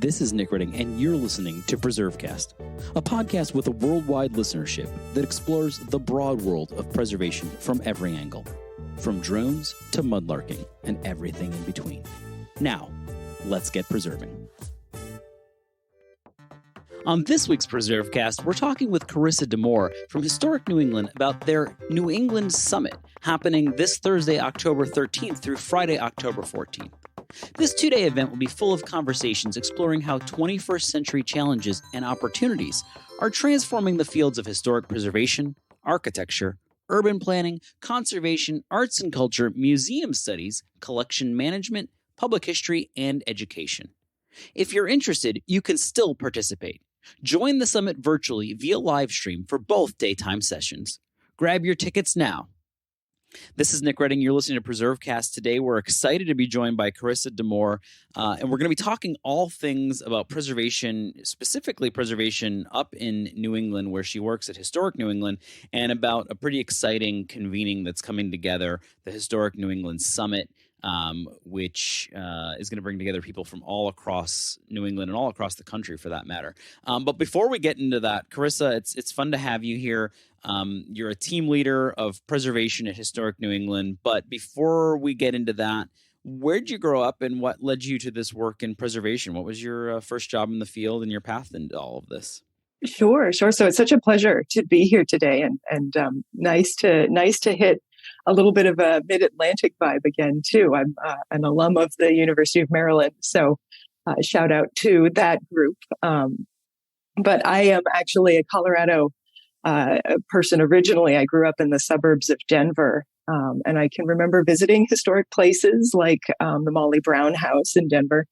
This is Nick Redding, and you're listening to PreserveCast, a podcast with a worldwide listenership that explores the broad world of preservation from every angle, from drones to mudlarking and everything in between. Now, let's get preserving. On this week's PreserveCast, we're talking with Carissa Demore from Historic New England about their New England Summit happening this Thursday, October 13th through Friday, October 14th. This two-day event will be full of conversations exploring how 21st century challenges and opportunities are transforming the fields of historic preservation, architecture, urban planning, conservation, arts and culture, museum studies, collection management, public history, and education. If you're interested, you can still participate. Join the summit virtually via livestream for both daytime sessions. Grab your tickets now. This is Nick Redding. You're listening to PreserveCast today. We're excited to be joined by Carissa Demore, and we're going to be talking all things about preservation, specifically preservation up in New England, where she works at Historic New England, and about a pretty exciting convening that's coming together, the Historic New England Summit, which is going to bring together people from all across New England and all across the country, for that matter. But before we get into that, Carissa, it's fun to have you here. You're a team leader of preservation at Historic New England. But before we get into that, where'd you grow up and what led you to this work in preservation? What was your first job in the field and your path into all of this? Sure. So it's such a pleasure to be here today, and nice to hit a little bit of a Mid-Atlantic vibe again too. I'm an alum of the University of Maryland, so shout out to that group. But I am actually a Colorado person originally. I grew up in the suburbs of Denver, and I can remember visiting historic places like the Molly Brown House in Denver.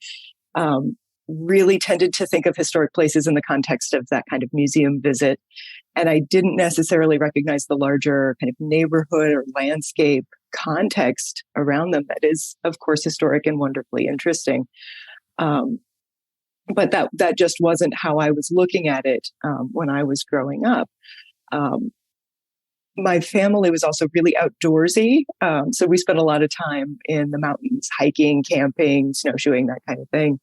Really tended to think of historic places in the context of that kind of museum visit. And I didn't necessarily recognize the larger kind of neighborhood or landscape context around them that is, of course, historic and wonderfully interesting. But that just wasn't how I was looking at it when I was growing up. My family was also really outdoorsy. So we spent a lot of time in the mountains, hiking, camping, snowshoeing, that kind of thing.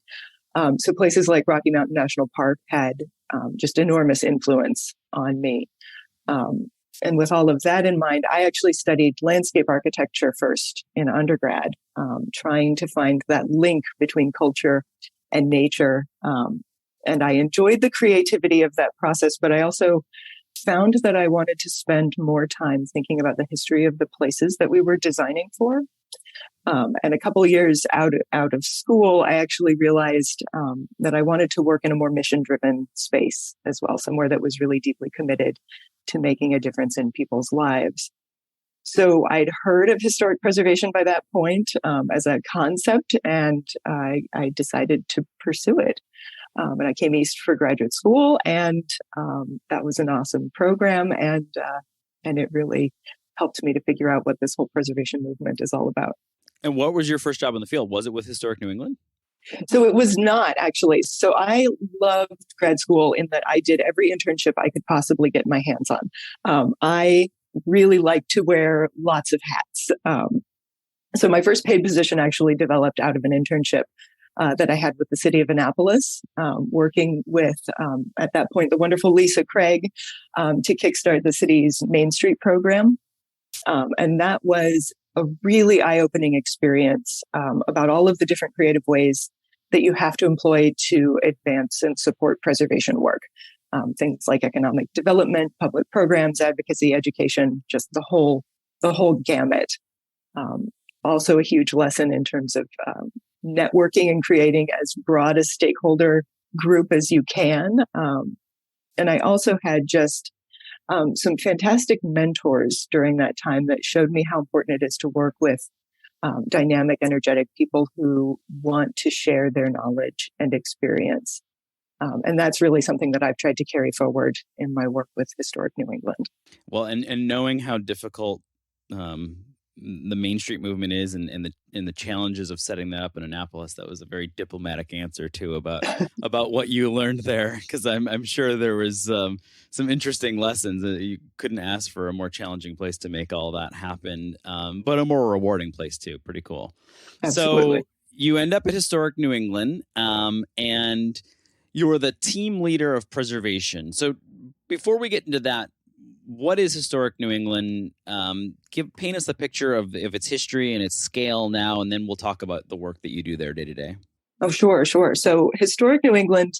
So places like Rocky Mountain National Park had just enormous influence on me. And with all of that in mind, I actually studied landscape architecture first in undergrad, trying to find that link between culture and nature. And I enjoyed the creativity of that process, but I also found that I wanted to spend more time thinking about the history of the places that we were designing for. And a couple of years out of school, I actually realized that I wanted to work in a more mission-driven space as well, somewhere that was really deeply committed to making a difference in people's lives. So I'd heard of historic preservation by that point as a concept, and I decided to pursue it. And I came east for graduate school, and that was an awesome program, and it really helped me to figure out what this whole preservation movement is all about. And what was your first job in the field? Was it with Historic New England? So it was not, actually. So I loved grad school in that I did every internship I could possibly get my hands on. I really like to wear lots of hats. So my first paid position actually developed out of an internship that I had with the city of Annapolis, working with, at that point, the wonderful Lisa Craig to kickstart the city's Main Street program. And that was a really eye-opening experience about all of the different creative ways that you have to employ to advance and support preservation work. Things like economic development, public programs, advocacy, education, just the whole gamut. Also a huge lesson in terms of networking and creating as broad a stakeholder group as you can. And I also had just some fantastic mentors during that time that showed me how important it is to work with dynamic, energetic people who want to share their knowledge and experience. And that's really something that I've tried to carry forward in my work with Historic New England. Well, and knowing how difficult the Main Street movement is, and the challenges of setting that up in Annapolis, that was a very diplomatic answer too about what you learned there, because I'm sure there was some interesting lessons. You couldn't ask for a more challenging place to make all that happen, but a more rewarding place too. Pretty cool. Absolutely. So you end up at Historic New England, and you were the team leader of preservation. So before we get into that, what is Historic New England? Paint us a picture of its history and its scale now, and then we'll talk about the work that you do there day to day. Oh, sure. So Historic New England,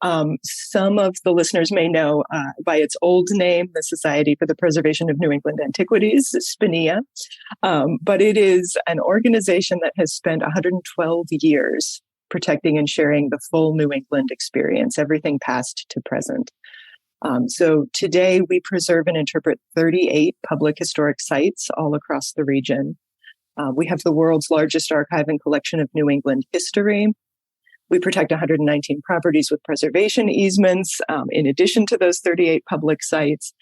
some of the listeners may know by its old name, the Society for the Preservation of New England Antiquities, SPNEA. But it is an organization that has spent 112 years protecting and sharing the full New England experience, everything past to present. So today we preserve and interpret 38 public historic sites all across the region. We have the world's largest archive and collection of New England history. We protect 119 properties with preservation easements, in addition to those 38 public sites.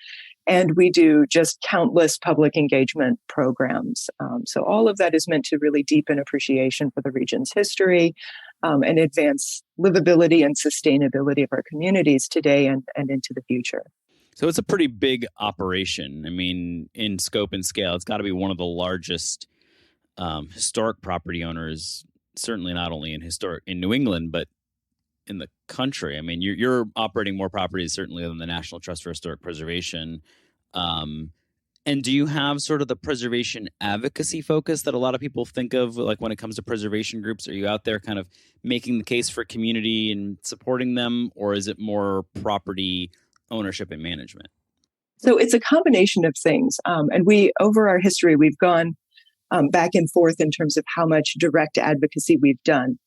And we do just countless public engagement programs. So all of that is meant to really deepen appreciation for the region's history, and advance livability and sustainability of our communities today and into the future. So it's a pretty big operation. I mean, in scope and scale, it's got to be one of the largest historic property owners, certainly not only in New England, but in the country. I mean, you're operating more properties certainly than the National Trust for Historic Preservation. And do you have sort of the preservation advocacy focus that a lot of people think of, like when it comes to preservation groups? Are you out there kind of making the case for community and supporting them, or is it more property ownership and management? So it's a combination of things. And over our history, we've gone back and forth in terms of how much direct advocacy we've done.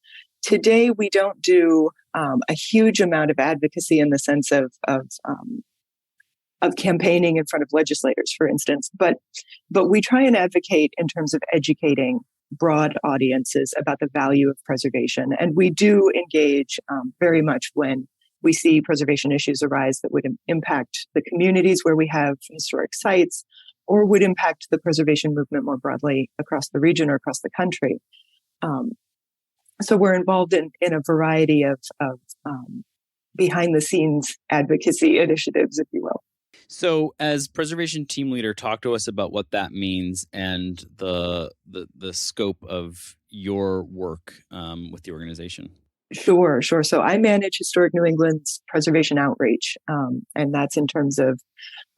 Today, we don't do a huge amount of advocacy in the sense of campaigning in front of legislators, for instance, but we try and advocate in terms of educating broad audiences about the value of preservation. And we do engage very much when we see preservation issues arise that would impact the communities where we have historic sites, or would impact the preservation movement more broadly across the region or across the country. So we're involved in a variety of behind the scenes advocacy initiatives, if you will. So as preservation team leader, talk to us about what that means and the scope of your work with the organization. Sure. So I manage Historic New England's preservation outreach, and that's in terms of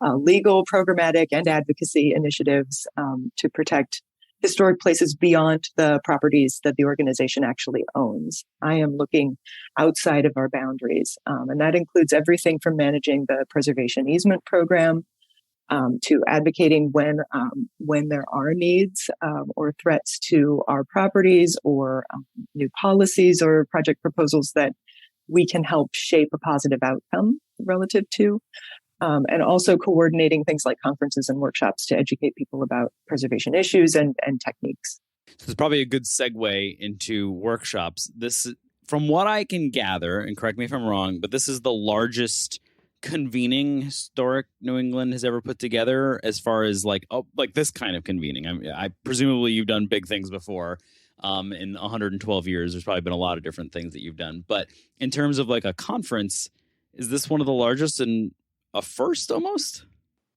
legal, programmatic, and advocacy initiatives to protect historic places beyond the properties that the organization actually owns. I am looking outside of our boundaries, and that includes everything from managing the Preservation Easement Program to advocating when there are needs or threats to our properties, or new policies or project proposals that we can help shape a positive outcome relative to. And also coordinating things like conferences and workshops to educate people about preservation issues and techniques. So it's probably a good segue into workshops. This, from what I can gather, and correct me if I'm wrong, but this is the largest convening Historic New England has ever put together, as far as like this kind of convening. I presumably you've done big things before. In 112 years, there's probably been a lot of different things that you've done. But in terms of like a conference, is this one of the largest and a first almost?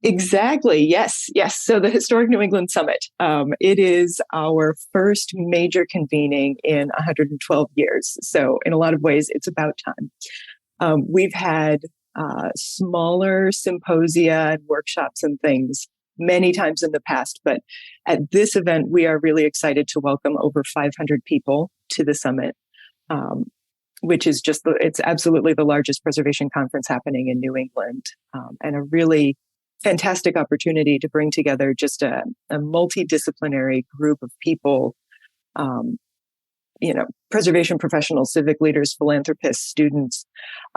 Exactly. Yes. So the Historic New England Summit, it is our first major convening in 112 years. So in a lot of ways, it's about time. We've had smaller symposia and workshops and things many times in the past, but at this event, we are really excited to welcome over 500 people to the summit. Which is it's absolutely the largest preservation conference happening in New England, and a really fantastic opportunity to bring together just a multidisciplinary group of people, preservation professionals, civic leaders, philanthropists, students,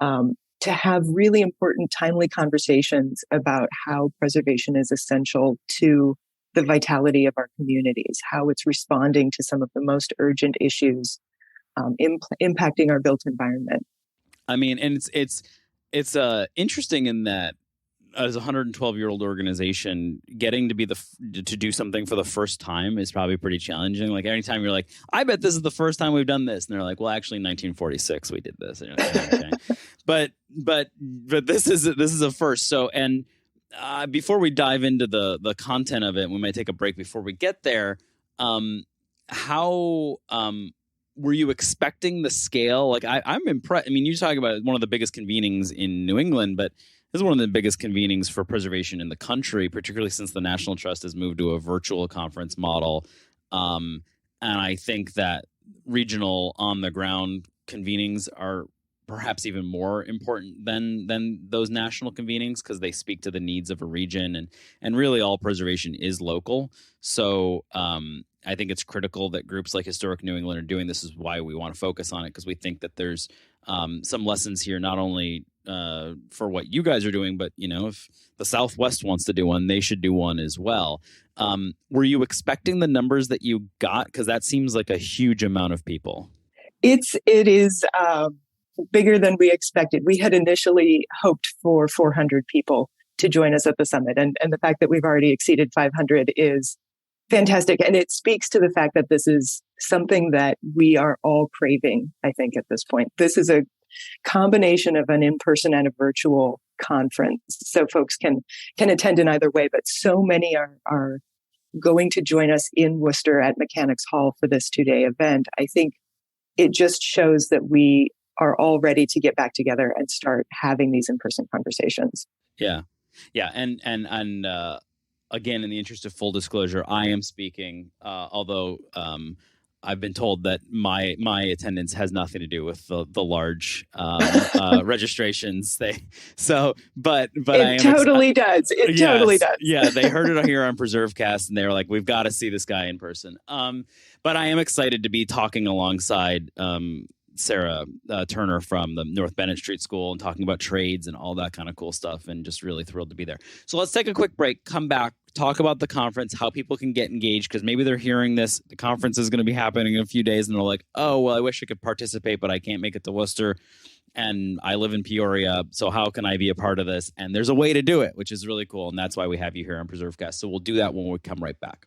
to have really important, timely conversations about how preservation is essential to the vitality of our communities, how it's responding to some of the most urgent issues impacting our built environment. I mean, and it's interesting in that as a 112-year-old organization, getting to be to do something for the first time is probably pretty challenging. Like anytime you're like, I bet this is the first time we've done this, and they're like, well, actually, in 1946 we did this. And you're like, okay. but this is a first. So and before we dive into the content of it, we might take a break before we get there. were you expecting the scale? Like I'm impressed. I mean, you talk about one of the biggest convenings in New England, but this is one of the biggest convenings for preservation in the country, particularly since the National Trust has moved to a virtual conference model. And I think that regional on the ground convenings are perhaps even more important than those national convenings, because they speak to the needs of a region, and really all preservation is local. So I think it's critical that groups like Historic New England are doing this. Is why we want to focus on it, because we think that there's some lessons here, not only for what you guys are doing, but if the Southwest wants to do one, they should do one as well. Were you expecting the numbers that you got? Because that seems like a huge amount of people. It is bigger than we expected. We had initially hoped for 400 people to join us at the summit, and the fact that we've already exceeded 500 is fantastic. And it speaks to the fact that this is something that we are all craving, I think, at this point. This is a combination of an in-person and a virtual conference. So folks can attend in either way, but so many are going to join us in Worcester at Mechanics Hall for this 2-day event. I think it just shows that we are all ready to get back together and start having these in-person conversations. Yeah. Yeah. And again, in the interest of full disclosure, I am speaking, although I've been told that my attendance has nothing to do with the large registrations. But it totally does. It totally does. Yeah, they heard it here on PreserveCast, and they were like, "We've got to see this guy in person." But I am excited to be talking alongside Sarah Turner from the North Bennett Street School and talking about trades and all that kind of cool stuff, and just really thrilled to be there. So let's take a quick break, come back, talk about the conference, how people can get engaged, because maybe they're hearing this, the conference is going to be happening in a few days, and they're like, oh, well, I wish I could participate, but I can't make it to Worcester, and I live in Peoria, so how can I be a part of this? And there's a way to do it, which is really cool, and that's why we have you here on PreserveCast. So we'll do that when we come right back.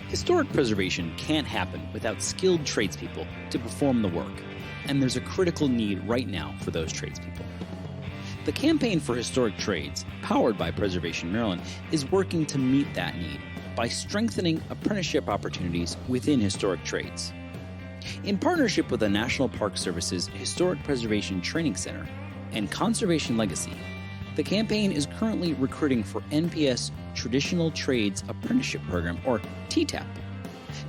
Historic preservation can't happen without skilled tradespeople to perform the work, and there's a critical need right now for those tradespeople. The Campaign for Historic Trades, powered by Preservation Maryland, is working to meet that need by strengthening apprenticeship opportunities within historic trades. In partnership with the National Park Service's Historic Preservation Training Center and Conservation Legacy, the campaign is currently recruiting for NPS Traditional Trades Apprenticeship Program, or TTAP.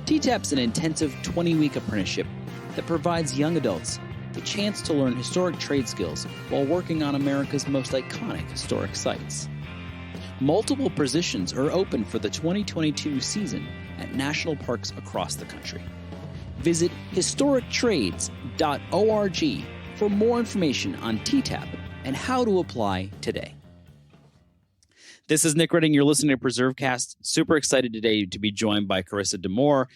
TTAP's an intensive 20-week apprenticeship that provides young adults the chance to learn historic trade skills while working on America's most iconic historic sites. Multiple positions are open for the 2022 season at national parks across the country. Visit historictrades.org for more information on TTAP and how to apply today. This is Nick Redding. You're listening to PreserveCast. Super excited today to be joined by Carissa Demore,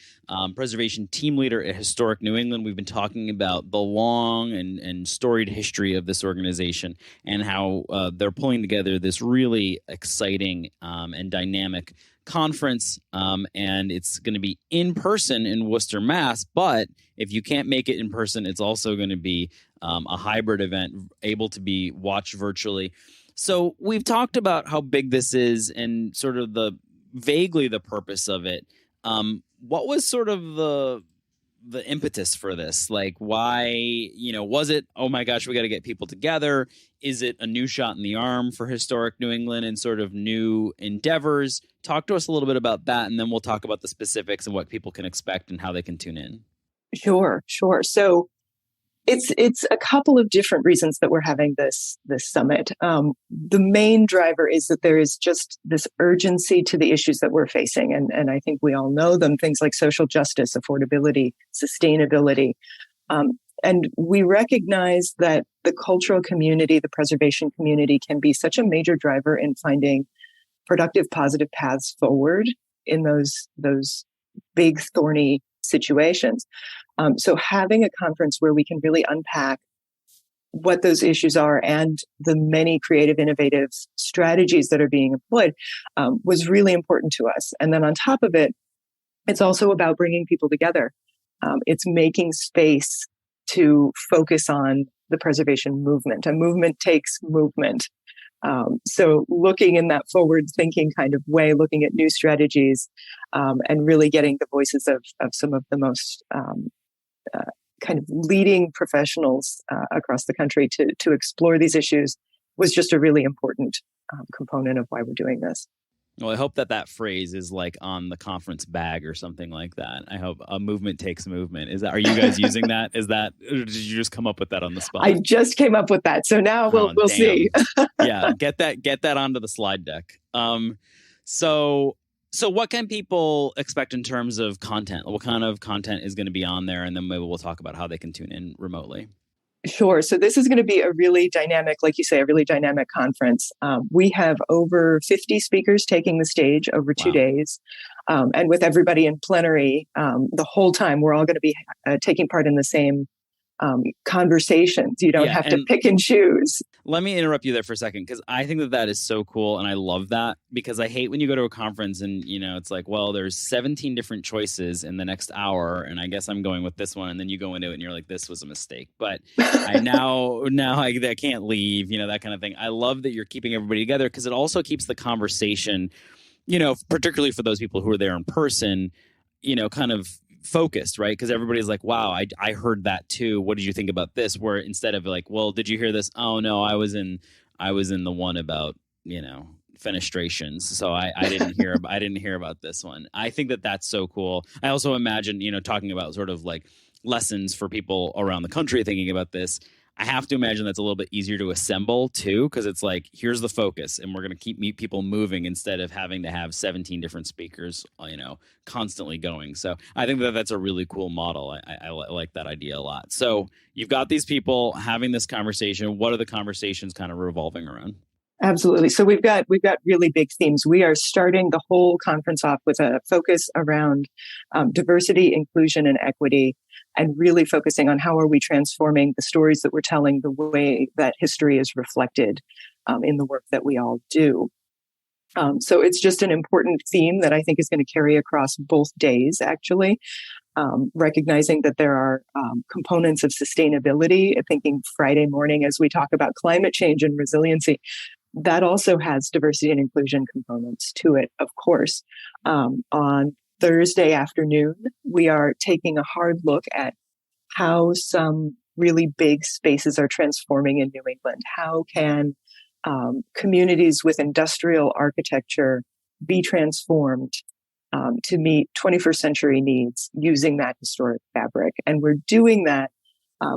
preservation team leader at Historic New England. We've been talking about the long and storied history of this organization and how they're pulling together this really exciting and dynamic conference. And it's going to be in person in Worcester, Mass. But if you can't make it in person, it's also going to be a hybrid event, able to be watched virtually. So we've talked about how big this is and sort of vaguely the purpose of it. What was sort of the impetus for this? Like, why, was it, oh my gosh, we got to get people together? Is it a new shot in the arm for Historic New England and sort of new endeavors? Talk to us a little bit about that, and then we'll talk about the specifics and what people can expect and how they can tune in. Sure. So it's a couple of different reasons that we're having this summit. The main driver is that there is just this urgency to the issues that we're facing. And I think we all know them, things like social justice, affordability, sustainability. And we recognize that the cultural community, the preservation community can be such a major driver in finding productive, positive paths forward in those big, thorny situations. So having a conference where we can really unpack what those issues are and the many creative, innovative strategies that are being employed was really important to us. And then on top of it, it's also about bringing people together. It's making space to focus on the preservation movement. A movement takes movement. So looking in that forward-thinking kind of way, looking at new strategies, and really getting the voices of some of the most kind of leading professionals across the country to explore these issues was just a really important component of why we're doing this. Well, I hope that phrase is like on the conference bag or something like that. I hope a movement takes movement. Are you guys using that? Or did you just come up with that on the spot? I just came up with that. So now we'll see. Yeah. Get that onto the slide deck. So what can people expect in terms of content? What kind of content is going to be on there? And then maybe we'll talk about how they can tune in remotely. Sure. So this is going to be a really dynamic, like you say, a really dynamic conference. We have over 50 speakers taking the stage over 2 days. And with everybody in plenary, the whole time, we're all going to be taking part in the same conversations. You don't have to pick and choose. Let me interrupt you there for a second, because I think that is so cool. And I love that, because I hate when you go to a conference and, it's like, well, there's 17 different choices in the next hour. And I guess I'm going with this one. And then you go into it and you're like, this was a mistake. But I I can't leave, that kind of thing. I love that you're keeping everybody together, because it also keeps the conversation, particularly for those people who are there in person, kind of focused, right? Because everybody's like, wow, I heard that too. What did you think about this? Where instead of like, well, did you hear this? Oh no, I was in the one about, fenestrations. So I didn't hear about this one. I think that's so cool. I also imagine, talking about sort of like lessons for people around the country thinking about this. I have to imagine that's a little bit easier to assemble too, because it's like, here's the focus and we're going to keep people moving instead of having to have 17 different speakers, constantly going. So I think that's a really cool model. I like that idea a lot. So you've got these people having this conversation. What are the conversations kind of revolving around? Absolutely. So we've got really big themes. We are starting the whole conference off with a focus around diversity, inclusion, and equity, and really focusing on how are we transforming the stories that we're telling, the way that history is reflected in the work that we all do. So it's just an important theme that I think is going to carry across both days, actually. Recognizing that there are components of sustainability, thinking Friday morning as we talk about climate change and resiliency, that also has diversity and inclusion components to it, of course. On Thursday afternoon, we are taking a hard look at how some really big spaces are transforming in New England. How can communities with industrial architecture be transformed to meet 21st century needs using that historic fabric? And we're doing that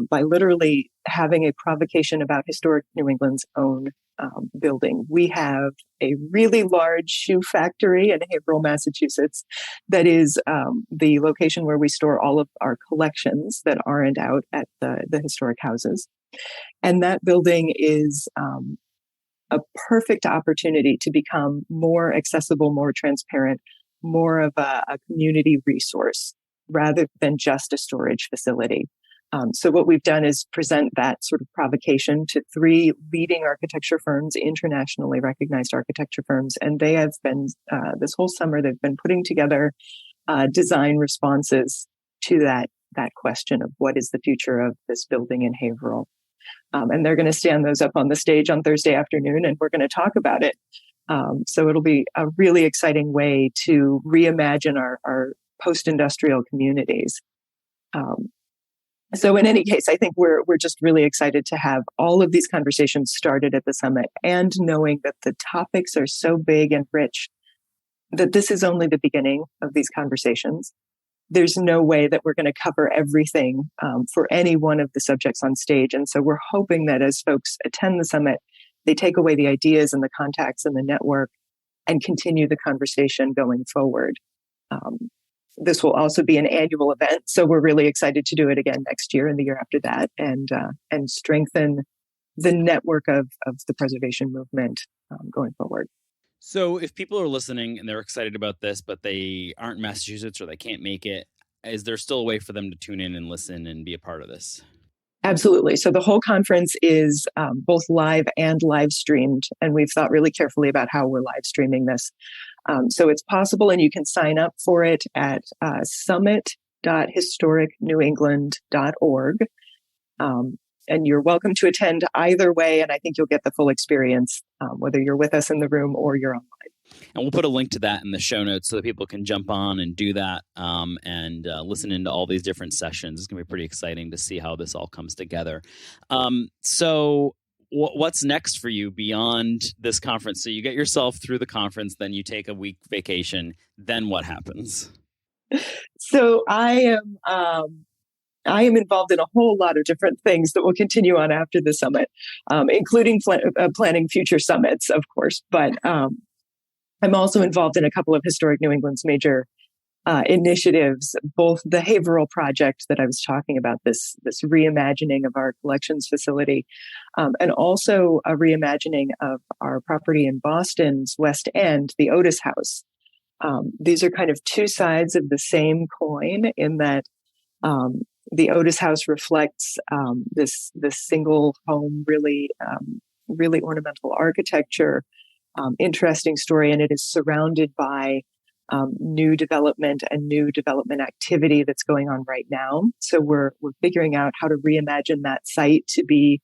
by literally having a provocation about historic New England's own building. We have a really large shoe factory in Haverhill, Massachusetts, that is the location where we store all of our collections that aren't out at the historic houses. And that building is a perfect opportunity to become more accessible, more transparent, more of a community resource rather than just a storage facility. So what we've done is present that sort of provocation to 3 leading architecture firms, internationally recognized architecture firms, and they have been, this whole summer, they've been putting together design responses to that question of what is the future of this building in Haverhill. And they're going to stand those up on the stage on Thursday afternoon, and we're going to talk about it. So it'll be a really exciting way to reimagine our post-industrial communities. So in any case, I think we're just really excited to have all of these conversations started at the summit, and knowing that the topics are so big and rich that this is only the beginning of these conversations. There's no way that we're going to cover everything for any one of the subjects on stage. And so we're hoping that as folks attend the summit, they take away the ideas and the contacts and the network and continue the conversation going forward. This will also be an annual event, so we're really excited to do it again next year and the year after that, and strengthen the network of the preservation movement going forward. So if people are listening and they're excited about this, but they aren't in Massachusetts or they can't make it, is there still a way for them to tune in and listen and be a part of this? Absolutely. So the whole conference is both live and live streamed, and we've thought really carefully about how we're live streaming this. So it's possible, and you can sign up for it at summit.historicnewengland.org. And you're welcome to attend either way, and I think you'll get the full experience, whether you're with us in the room or you're online. And we'll put a link to that in the show notes so that people can jump on and do that and listen into all these different sessions. It's going to be pretty exciting to see how this all comes together. So what's next for you beyond this conference? So you get yourself through the conference, then you take a week vacation. Then what happens? So I am involved in a whole lot of different things that will continue on after the summit, including planning future summits, of course. But I'm also involved in a couple of Historic New England's major initiatives, both the Haverhill project that I was talking about, this reimagining of our collections facility, and also a reimagining of our property in Boston's West End, the Otis House. These are kind of two sides of the same coin in that the Otis House reflects this single home, really ornamental architecture, interesting story, and it is surrounded by new development and new development activity that's going on right now. So we're figuring out how to reimagine that site to be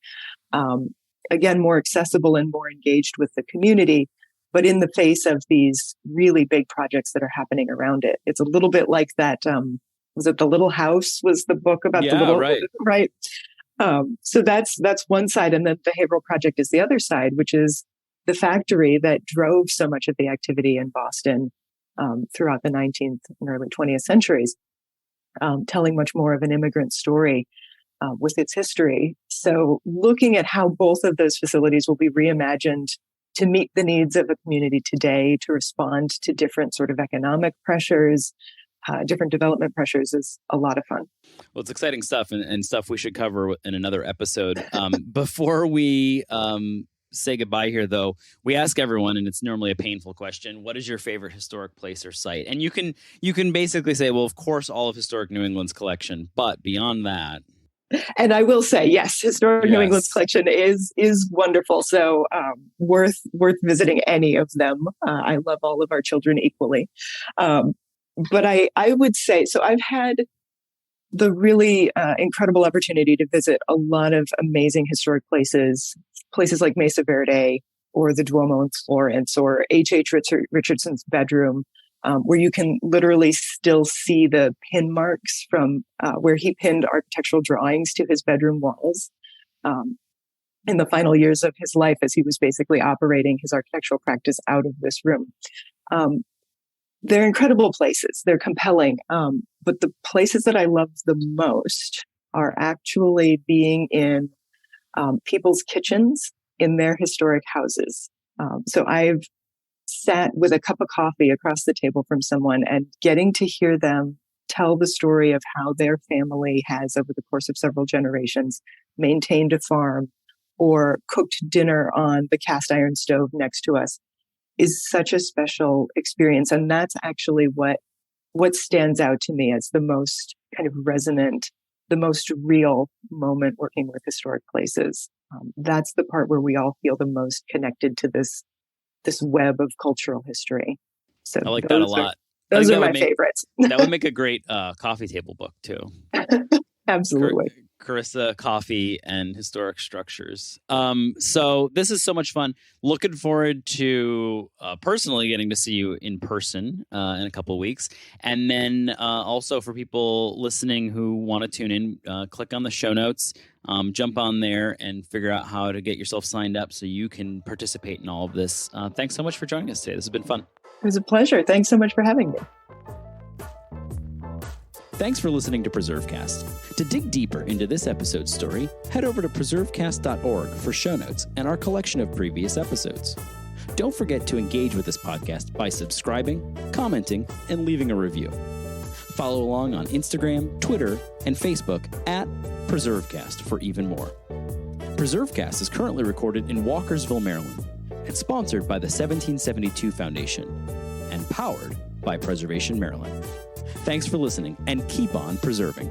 again more accessible and more engaged with the community, but in the face of these really big projects that are happening around it. It's a little bit like that. Was it The Little House? Was the book about the little right? So that's one side, and then the Haverhill project is the other side, which is the factory that drove so much of the activity in Boston throughout the 19th and early 20th centuries, telling much more of an immigrant story with its history. So looking at how both of those facilities will be reimagined to meet the needs of a community today, to respond to different sort of economic pressures, different development pressures, is a lot of fun. Well, it's exciting stuff and stuff we should cover in another episode. Before we say goodbye here, though, we ask everyone, and it's normally a painful question, what is your favorite historic place or site? And you can basically say, well, of course, all of Historic New England's collection, but beyond that. And I will say, yes, Historic New England's collection is wonderful. So worth visiting any of them. I love all of our children equally. But I would say, so I've had the really incredible opportunity to visit a lot of amazing historic places like Mesa Verde or the Duomo in Florence or H.H. Richardson's bedroom, where you can literally still see the pin marks from where he pinned architectural drawings to his bedroom walls in the final years of his life, as he was basically operating his architectural practice out of this room. They're incredible places. They're compelling. But the places that I love the most are actually being in people's kitchens in their historic houses. So I've sat with a cup of coffee across the table from someone and getting to hear them tell the story of how their family has, over the course of several generations, maintained a farm or cooked dinner on the cast iron stove next to us, is such a special experience. And that's actually what stands out to me as the most kind of resonant, the most real moment working with historic places. That's the part where we all feel the most connected to this web of cultural history. So I like that a lot. Those are my favorites. That would make a great coffee table book too. Absolutely. Carissa, coffee, and historic structures. So this is so much fun. Looking forward to personally getting to see you in person in a couple of weeks. And then also for people listening who want to tune in, click on the show notes, jump on there and figure out how to get yourself signed up so you can participate in all of this. Thanks so much for joining us today. This has been fun. It was a pleasure. Thanks so much for having me. Thanks for listening to PreserveCast. To dig deeper into this episode's story, head over to PreserveCast.org for show notes and our collection of previous episodes. Don't forget to engage with this podcast by subscribing, commenting, and leaving a review. Follow along on Instagram, Twitter, and Facebook at PreserveCast for even more. PreserveCast is currently recorded in Walkersville, Maryland, and sponsored by the 1772 Foundation, and powered by Preservation Maryland. Thanks for listening, and keep on preserving.